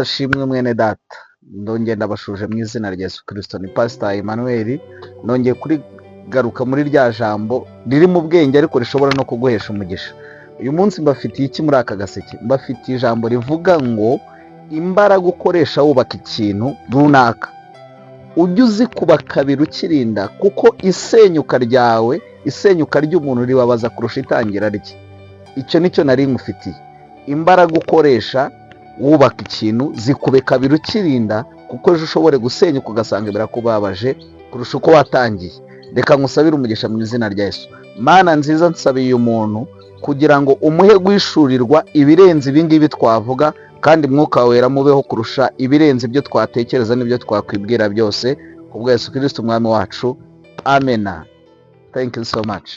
ashimwe mwene data, ndongeye ndabashuje mu izina rya Yesu Kristo. Ni Pastor Emmanuel, nongeye kurigaruka muri rya jambo riri mu bwenge ariko rishobora no kuguhesha umugisha. Uyu munsi mbafitiye iki muri aka gaseke? Mbafitiye ijambo rivuga ngo imbaraga ukoresha wubaka ikintu runaka ujye uzikuba kabiri ukirinda, kuko isenyuka ryawe, isenyuka ry'umuntu ribabaza kurusha itangira rye. Icyo nicyo nari ngufitiye. Imbaraga ukoresha wubaka ikintu zikube kabiri ukirinda, kuko ejo ushobore gusenyuka ugasanga birakubabaje kurusha uko watangiye. Reka nkusabire umugisha mu izina rya Yesu. Mana nziza, nsabiye uyu muntu kugira ngo umuhe guhishurirwa ibirenze ibingibi twavuga, kandi Mwuka Wera mubeho kurusha ibirenze ibyo twatekereza n'ibyo twakwibwira byose, kubwa Yesu Kristo umwami wacu. Amen. Thank you so much.